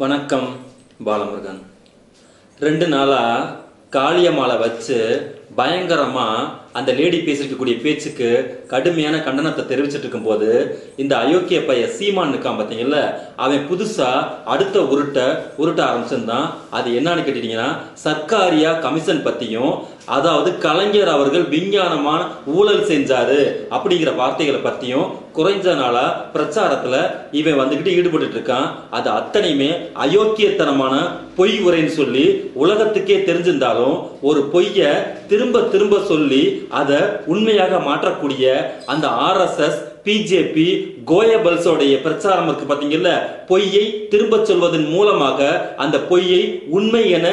வணக்கம் பாலமுருகன். 2 நாளா காளியம்மாளை வச்சு பயங்கரமா அந்த லேடி பேசிருக்கக்கூடிய பேச்சுக்கு கடுமையான கண்டனத்தை தெரிவிச்சிட்டு இருக்கும் போது இந்த அயோக்கிய பைய சீமான் இருக்கான் பார்த்தீங்கல்ல, அவன் புதுசா அடுத்த உருட்ட ஆரம்பிச்சிருந்தான். அது என்னன்னு கேட்டீங்கன்னா, சர்க்காரியா கமிஷன் பத்தியும், அதாவது கலைஞர் அவர்கள் விஞ்ஞானமான ஊழல் செஞ்சாரு அப்படிங்கிற வார்த்தைகளை பத்தியும் குறைஞ்ச நாளா பிரச்சாரத்துல இவன் வந்துகிட்டு ஈடுபட்டு இருக்கான். அது அத்தனையுமே அயோக்கியத்தனமான பொய் உரைன்னு சொல்லி உலகத்துக்கே தெரிஞ்சிருந்தாலும் ஒரு பொய்ய திரும்ப திரும்ப சொல்லி அதை உண்மையாக மாற்றக்கூடிய அந்த RSS பிஜேபி கோயபல்ஸோடைய பிரச்சாரம் இருக்கு பாத்தீங்கல்ல, பொய்யை திரும்ப சொல்வதன் மூலமாக அந்த பொய்யை உண்மை என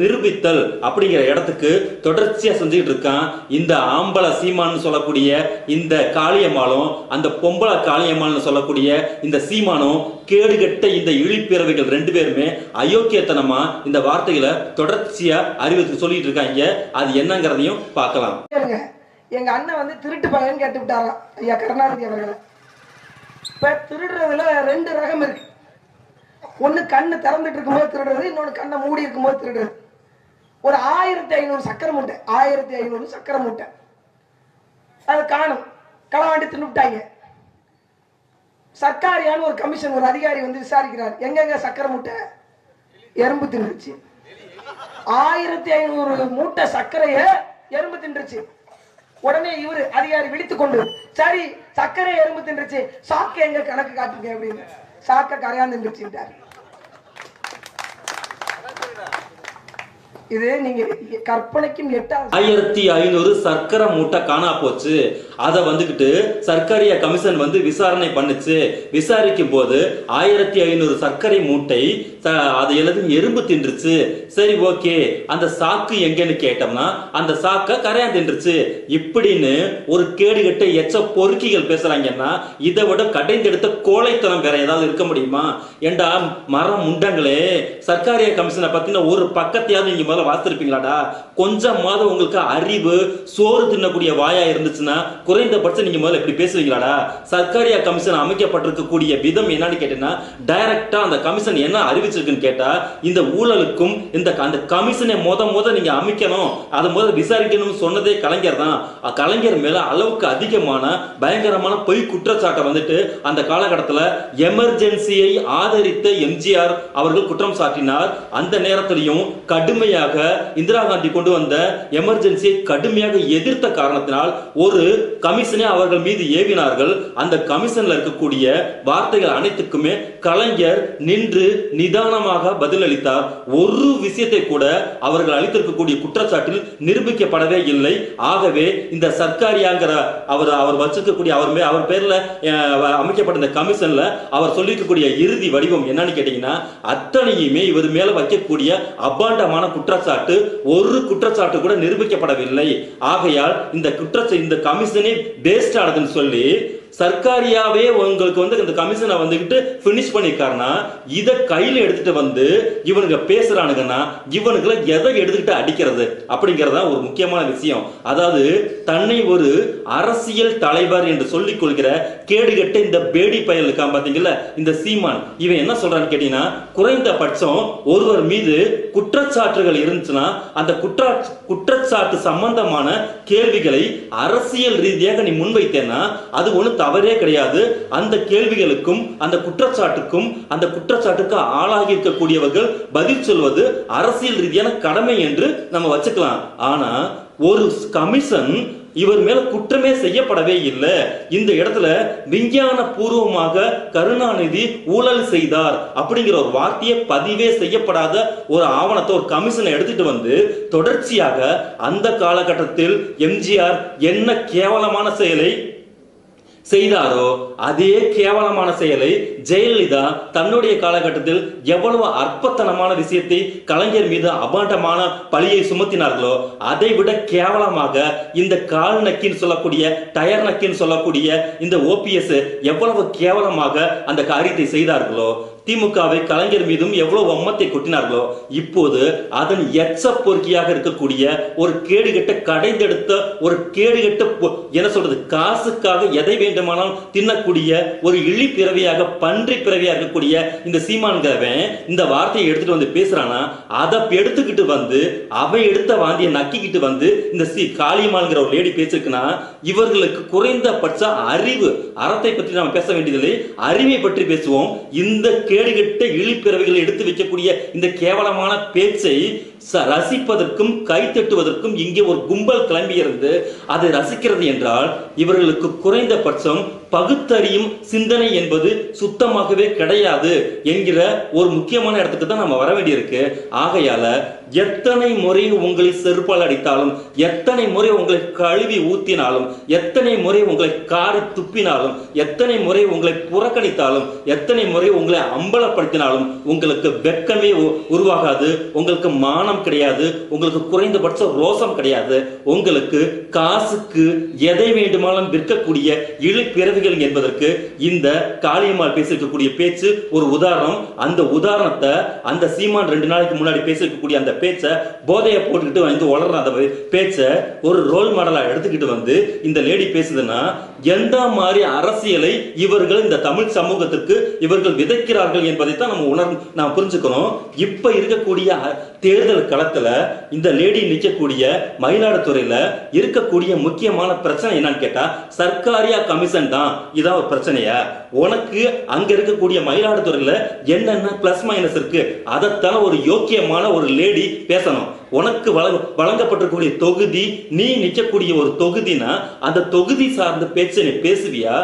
நிரூபித்தல் அப்படிங்கிற இடத்துக்கு தொடர்ச்சியா செஞ்சுக்கிட்டு இருக்கான். இந்த ஆம்பளை சீமான்னு சொல்லக்கூடிய இந்த காளியம்மாளும், அந்த பொம்பளை காளியம்மாள்னு சொல்லக்கூடிய இந்த சீமானும், கேடுகட்ட இந்த இழிப்பிறவைகள் 2 பேருமே அயோக்கியத்தனமா இந்த வார்த்தைகளை தொடர்ச்சியா அறிவித்து சொல்லிட்டு இருக்காங்க. அது என்னங்கிறதையும் பார்க்கலாம். எங்க அண்ணன் வந்து திருட்டு பையன் கேட்டு விட்டாராம் ஐயா கருணாநிதி அவர்களை. இப்ப திருடுறதுல 2 ரகம் இருக்கு. ஒண்ணு கண்ணு திறந்துட்டு இருக்கும்போது திருடுறது, இன்னொன்னு கண்ணை மூடி இருக்கும்போது திருடுறது. ஒரு 1500 சக்கரை மூட்டை, 1500 சக்கரை மூட்டை அது காணும், களவாண்டி தின்னுட்டாங்க. சர்க்காரியான ஒரு கமிஷன், ஒரு அதிகாரி வந்து விசாரிக்கிறார், எங்கெங்க சக்கரை மூட்டை? எறும்பு தின்றுச்சு. 1500 மூட்டை சர்க்கரைய எறும்பு தின்றுச்சு. உடனே இவரு அதிகாரி விழித்துக் கொண்டு, சரி சர்க்கரை எறும்பு தின்றுச்சு, சாக்க எங்க கணக்கு காட்டுங்க அப்படின்னு. சாக்க கரையான் தின்றுச்சுட்டாரு. இது நீங்க கற்பனைக்கும் 1500 சர்க்கரை மூட்டை காணா போச்சு. அதை வந்துகிட்டு சர்க்காரியா கமிஷன் வந்து விசாரணை பண்ணுச்சு. விசாரிக்கும் போது 1500 சர்க்கரை மூட்டை அது எல்லாத்தையும் எறும்பு தின்றுச்சு. சரி, ஓகே, அந்த சாக்கு எங்கன்னு கேட்டோம்னா அந்த சாக்க கரையான் தின்றுச்சு. இப்படின்னு ஒரு கேடுகட்ட எச்ச பொறுக்கிகள் பேசுறாங்கன்னா இதை விட கடைந்தெடுத்த கோழைத்தனம் வேற ஏதாவது இருக்க முடியுமா? ஏண்டா மரம் முண்டங்களே, சர்க்காரியா கமிஷனை பத்தின ஒரு பக்கத்தையாவது நீங்க முதல்ல வாசிருப்பீங்களாடா? கொஞ்சமாவது உங்களுக்கு அறிவு, சோறு தின்னக்கூடிய வாயா இருந்துச்சுன்னா குறைந்தபட்சம் நீங்க முதல்ல இப்படி பேசுவீங்களாடா? சர்க்காரியா கமிஷன் அமைக்கப்பட்டிருக்கக்கூடிய விதம் என்னன்னு கேட்டீங்கன்னா, டைரக்டா அந்த கமிஷன் என்ன அறிவிச்சிருக்குன்னு கேட்டா, இந்த ஊழலுக்கும் அந்த கமிஷனை முத நீங்க அமைக்கணும், அதை முதல்ல விசாரிக்கணும்னு சொன்னதே கலைஞர் தான். கலைஞர் மேல அளவுக்கு அதிகமான பயங்கரமான பொய் குற்றச்சாட்டை வந்துட்டு அந்த காலகட்டத்தில் எமர்ஜென்சியை ஆதரித்த எம்ஜிஆர் அவர்கள் குற்றம் சாட்டினார். அந்த நேரத்திலையும் கடுமையாக இந்திரா காந்தி கொண்டு வந்த எமர்ஜென்சியை கடுமையாக எதிர்த்த காரணத்தினால் ஒரு கமிஷனை அவர்கள் மீது ஏவினார்கள். அந்த கமிஷன்ல இருக்கக்கூடிய வார்த்தைகள் அனைத்துக்குமே கலைஞர் நின்று நிதானமாக பதிலளித்தார். ஒரு விஷயத்தை கூட அவர்கள் அளித்திருக்கக்கூடிய குற்றச்சாட்டில் நிரூபிக்கப்படவே இல்லை. ஆகவே இந்த சர்க்காரியாங்கிற அவர் வச்சிருக்கக்கூடிய அவர் பேர்ல அமைக்கப்பட்ட இந்த கமிஷன்ல அவர் சொல்லிருக்கக்கூடிய இறுதி வடிவம் என்னன்னு கேட்டீங்கன்னா, அத்தனையுமே இவர் மேல வைக்கக்கூடிய அபாண்டமான குற்றச்சாட்டு, ஒரு குற்றச்சாட்டு கூட நிரூபிக்கப்படவில்லை. ஆகையால் இந்த கமிஷனே பேஸ்ட் ஆனதுன்னு சொல்லி சர்க்காரியாவே உங்களுக்கு வந்து இந்த கமிஷனை வந்துகிட்டு பினிஷ் பண்ணிருக்காருன்னா, இதை கையில எடுத்துட்டு வந்து இவனுக்கு பேசுறானுங்கன்னா இவனுக்குள்ள எதை எடுத்துக்கிட்டு அடிக்கிறது அப்படிங்கறத ஒரு முக்கியமான விஷயம். அதாவது தன்னை ஒரு அரசியல் தலைவர் என்று சொல்லிக் கொள்கிற கேடுகட்ட இந்த பேடி பயல் இருக்கான் பாத்தீங்களா, இந்த சீமான், இவன் என்ன சொல்றான்னு கேட்டீங்கன்னா, குறைந்தபட்சம் ஒருவர் மீது குற்றச்சாட்டுகள் இருந்துச்சுன்னா அந்த குற்றச்சாட்டு சம்பந்தமான கேள்விகளை அரசியல் ரீதியாக நீ முன்வைத்தேன்னா அது ஒண்ணு தவறே கிடையாது. அந்த கேள்விகளுக்கும் அந்த குற்றச்சாட்டுக்கும் அந்த குற்றச்சாட்டுக்கு ஆளாகி இருக்கக்கூடியவர்கள் பதில் சொல்வது அரசியல் ரீதியான கடமை என்று நம்ம வச்சுக்கலாம். ஆனா ஒரு கமிஷன் இவர் மேல குற்றமே செய்யப்படவே இல்லை. இந்த இடத்துல விஞ்ஞான பூர்வமாக கருணாநிதி ஊழல் செய்தார் அப்படிங்கிற ஒரு வார்த்தையை பதிவே செய்யப்படாத ஒரு ஆவணத்தை ஒரு கமிஷனை எடுத்துட்டு வந்து தொடர்ச்சியாக அந்த காலகட்டத்தில் எம்ஜிஆர் என்ன கேவலமான செயலை செய்தாரோ அதே கேவலமான செயலை ஜெயலலிதா தன்னுடைய காலகட்டத்தில் எவ்வளவு அற்பத்தனமான விஷயத்தை கலைஞர் மீது அபாண்டமான பழியை சுமத்தினார்களோ அதை விட கேவலமாக இந்த கால் நக்கின்னு சொல்லக்கூடிய டயர் நக்கின்னு சொல்லக்கூடிய இந்த OPS எவ்வளவு கேவலமாக அந்த காரியத்தை செய்தார்களோ, திமுகவை கலைஞர் மீதும் எவ்வளவு வம்மத்தை கொட்டினார்களோ இப்போது அதன் எச்ச பொறுக்கியாக இருக்கக்கூடிய ஒரு கேடுகட்ட கடைந்தெடுத்த ஒரு கேடுகட்ட என்ன சொல்றது காசுக்காக எதை வேண்டுமானாலும் தின்னக்கூடிய ஒரு இழி பிறவியாக பன்றி பிறவியாக இருக்கக்கூடிய இந்த சீமான்கிறவன் இந்த வார்த்தையை எடுத்துட்டு வந்து பேசுறானா அதை எடுத்துக்கிட்டு வந்து அவன் எடுத்த வாந்தியை நக்கிக்கிட்டு வந்து இந்த காளியம்மாள்ங்கிற ஒரு லேடி பேசிருக்குன்னா இவர்களுக்கு குறைந்தபட்ச அறிவு அறத்தை பற்றி நாம் பேச வேண்டியதில்லை அறிவை பற்றி பேசுவோம். இந்த கேடுகட்ட இழிப்பிறவைகளை எடுத்து வைக்கக்கூடிய இந்த கேவலமான பேச்சை ரசிப்பதற்கும் கைத்தட்டுவதற்கும் இங்கே ஒரு கும்பல் கிளம்பி இருந்து அதை ரசிக்கிறது என்றால் இவர்களுக்கு குறைந்தபட்சம் பகுத்தறியும் சிந்தனை என்பது சுத்தமாகவே கிடையாது என்கிற ஒரு முக்கியமான இடத்துக்கு தான் நம்ம வர வேண்டியிருக்கு. ஆகையால எத்தனை முறை உங்களை செருப்பால் அடித்தாலும், எத்தனை முறை உங்களை கழுவி ஊத்தினாலும், எத்தனை முறை உங்களை காரி துப்பினாலும், எத்தனை முறை உங்களை புறக்கணித்தாலும், எத்தனை முறை உங்களை அம்பலப்படுத்தினாலும் உங்களுக்கு வெட்கமே உருவாகாது, உங்களுக்கு மானம் கிடையாது, உங்களுக்கு குறைந்தபட்ச ரோசம் கிடையாது. உங்களுக்கு காசுக்கு எதை வேண்டுமானாலும் விற்கக்கூடிய இழிப்பிறவிகள் என்பதற்கு இந்த காளியம்மாள் பேசிருக்கக்கூடிய பேச்சு ஒரு உதாரணம். அந்த உதாரணத்தை அந்த சீமான் 2 நாளைக்கு முன்னாடி பேசிருக்கக்கூடிய அந்த பேச்சை போதையை போட்டுக்கிட்டு வந்து வளர்ற அந்த பேச்சை ஒரு ரோல் மாடலா எடுத்துக்கிட்டு வந்து இந்த லேடி பேசுதுன்னா எந்த மாதிரி அரசியலை இவர்கள் இந்த தமிழ் சமூகத்திற்கு இவர்கள் விதைக்கிறார்கள் என்பதைத்தான் நம்ம புரிஞ்சுக்கணும். இப்ப இருக்கக்கூடிய தேர்தல் களத்துல இந்த லேடி நிற்கக்கூடிய மயிலாடுதுறையில இருக்கக்கூடிய முக்கியமான பிரச்சனை என்னன்னு கேட்டா சர்க்காரியா கமிஷன் தான். இதான் ஒரு பிரச்சனையா? உனக்கு அங்க இருக்கக்கூடிய மயிலாடுதுறையில என்னென்ன பிளஸ் மைனஸ் இருக்கு அதைத்தான் ஒரு யோக்கியமான ஒரு லேடி பேசணும். உனக்கு வழங்கப்பட்டிருக்கக்கூடிய தொகுதி, நீ நிற்கக்கூடிய ஒரு தொகுதினா அந்த தொகுதி சார்ந்த பேச்சை நீ பேசுவியா?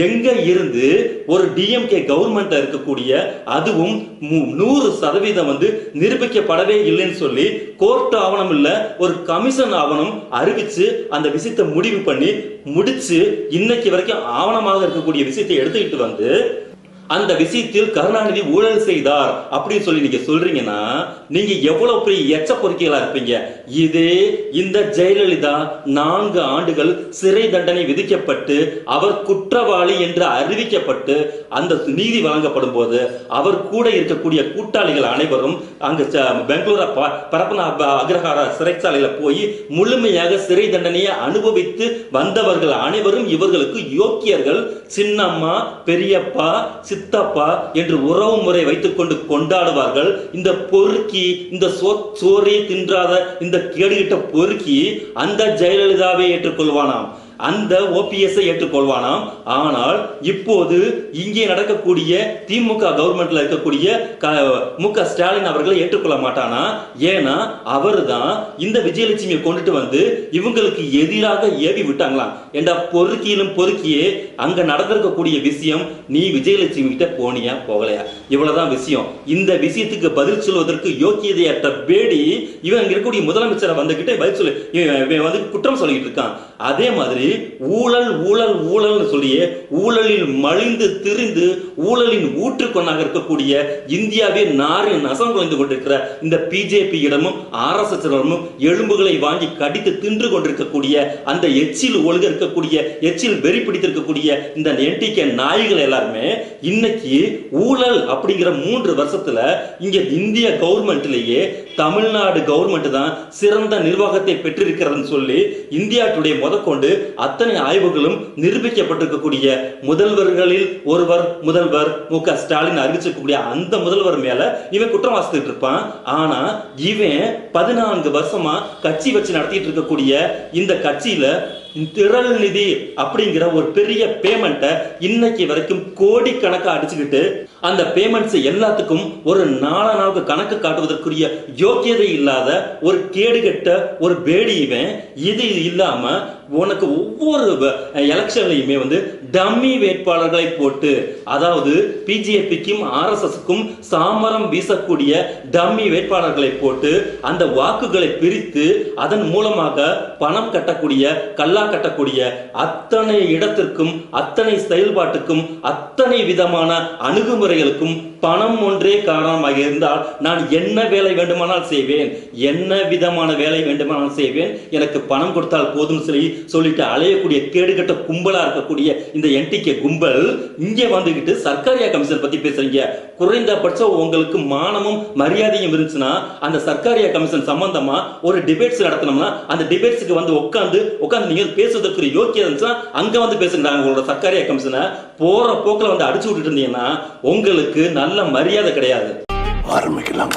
எங்க இருந்து ஒரு டிஎம்கே கவர்மெண்ட்ல இருக்கக்கூடிய அதுவும் 100% வந்து நிரூபிக்கப்படவே இல்லைன்னு சொல்லி கோர்ட் ஆவணம் இல்ல ஒரு கமிஷன் ஆவணம் அறிவிச்சு அந்த விஷயத்தை முடிவு பண்ணி முடிச்சு இன்னைக்கு வரைக்கும் ஆவணமாக இருக்கக்கூடிய விஷயத்தை எடுத்துக்கிட்டு வந்து அந்த விஷயத்தில் கருணாநிதி ஊழல் செய்தார் அப்படின்னு சொல்லி நீங்க சொல்றீங்கன்னா நீங்க எவ்வளவு பெரிய எச்ச பொறுக்கிகளா இருப்பீங்க. இதே இந்த ஜெயலலிதா 4 ஆண்டுகள் சிறை தண்டனை விதிக்கப்பட்டு அவர் குற்றவாளி என்று அறிவிக்கப்பட்டு அந்த நீதி வழங்கப்படும் போது அவர் கூட இருக்கக்கூடிய கூட்டாளிகள் அனைவரும் அங்கு பெங்களூர் பரப்பன அக்ரஹார சிறைச்சாலையில போய் முழுமையாக சிறை தண்டனையை அனுபவித்து வந்தவர்கள் அனைவரும் இவர்களுக்கு யோக்கியர்கள். சின்னம்மா, பெரியப்பா, சித்தப்பா என்று உறவு முறை வைத்துக் கொண்டு கொண்டாடுவார்கள். இந்த பொறுக்கி, இந்த சோறே தின்றாத இந்த கேடுகிட்ட பொறுக்கி அந்த ஜெயலலிதாவை ஏற்றுக்கொள்வானாம், அந்த ஓபிஎஸ் ஏற்றுக்கொள்வானாம். ஆனால் இப்போது இங்கே நடக்கக்கூடிய திமுக கவர்மெண்ட்ல இருக்கக்கூடிய முக ஸ்டாலின் அவர்களை ஏற்றுக்கொள்ள மாட்டானா? ஏன்னா அவர் தான் இந்த விஜயலட்சுமியை கொண்டுட்டு வந்து இவங்களுக்கு எதிராக ஏவி விட்டாங்களாம். என்ற பொறுக்கியிலும் பொறுக்கியே அங்க நடந்திருக்கக்கூடிய விஷயம் நீ விஜயலட்சுமி கிட்ட போனியா போகலையா? இவ்வளவுதான் விஷயம். இந்த விஷயத்துக்கு பதில் சொல்வதற்கு யோக்கியதையற்ற பேடி இவன் இருக்கக்கூடிய முதலமைச்சரை வந்துகிட்டு பதில் சொல்லி வந்து குற்றம் சொல்லிட்டு இருக்கான். அதே மாதிரி ஊழல் ஊழல் ஊழல் சொல்லியே ஊழலில் மலிந்து திரிந்து ஊழலின் ஊற்றுக்கொண்டாக இருக்கக்கூடிய இந்தியாவே நாரின் நசம் குறைந்து கொண்டிருக்கிற இந்த பிஜேபி இடமும் RSS இடமும் எலும்புகளை வாங்கி கடித்து தின்று கொண்டிருக்கக்கூடிய அந்த எச்சில் ஒழுக இருக்கக்கூடிய எச்சில் வெறி பிடித்திருக்கக்கூடிய இந்த NTK நாய்கள் எல்லாருமே இன்னைக்கு ஊழல் அப்படிங்கிற 3 வருஷத்துல இங்க இந்திய கவர்மெண்ட்லயே தமிழ்நாடு கவர்மெண்ட் தான் சிறந்த நிர்வாகத்தை பெற்றிருக்கிறதுன்னு சொல்லி இந்தியா டுடே முதற்கொண்டு அத்தனை ஆய்வுகளும் நிரூபிக்கப்பட்டிருக்கக்கூடிய முதல்வர்களில் ஒருவர் முதல்வர் முக ஸ்டாலின் அறிவிச்சிருக்கக்கூடிய அந்த முதல்வர் மேல இவன் குற்றம் வாசித்துட்டு இருப்பான். ஆனா இவன் 14 வருஷமா கட்சி வச்சு நடத்திட்டு இருக்கக்கூடிய இந்த கட்சியில திரள் நிதி அப்படிங்கிற ஒரு பெரிய பேமெண்ட்டை இன்னைக்கு வரைக்கும் கோடிக்கணக்கா அடிச்சுக்கிட்டு அந்த பேமெண்ட்ஸ் எல்லாத்துக்கும் ஒரு நாளுக்கு கணக்கு காட்டுவதற்குரிய யோக்கியதை இல்லாத ஒரு கேடுகட்ட ஒரு பேடி இவன். இது இல்லாம உனக்கு ஒவ்வொரு எலெக்ஷன்லையுமே வந்து டம்மி வேட்பாளர்களை போட்டு, அதாவது பிஜேபிக்கும் RSSக்கும் சாமரம் வீசக்கூடிய டம்மி வேட்பாளர்களை போட்டு அந்த வாக்குகளை பிரித்து அதன் மூலமாக பணம் கட்டக்கூடிய கல்லா கட்டக்கூடிய அத்தனை இடத்திற்கும் அத்தனை செயல்பாட்டுக்கும் அத்தனை விதமான அணுகுமுறைகளுக்கும் பணம் ஒன்றே காரணமாக இருந்தால் நான் என்ன வேலை வேண்டுமானால் செய்வேன், என்ன விதமான வேலை வேண்டுமானால் செய்வேன், எனக்கு பணம் கொடுத்தால் போதும் சொல்லிட்டு அலையக்கூடிய கேடுகட்ட கும்பலா இருக்கக்கூடிய இந்த என்டிகே கும்பல் இங்கே வந்துகிட்டு சர்க்காரியா கமிஷன் பத்தி பேசுறீங்க. குறைந்தபட்சம் உங்களுக்கு மானமும் மரியாதையும் இருந்துச்சுன்னா அந்த சர்க்காரியா கமிஷன் சம்பந்தமா ஒரு டிபேட்ஸ் நடத்தணும்னா அந்த டிபேட்ஸுக்கு வந்து உட்கார்ந்து நீங்க பேசுவதற்கு யோக்கியம் இருந்துச்சுன்னா அங்க வந்து பேசுகிறாங்க. உங்களோட சர்க்காரியா கமிஷனை போற போக்குல வந்து அடிச்சு விட்டுட்டு இருந்தீங்கன்னா உங்களுக்கு நல்ல மரியாதை கிடையாது. ஆரம்பிக்கலாம்.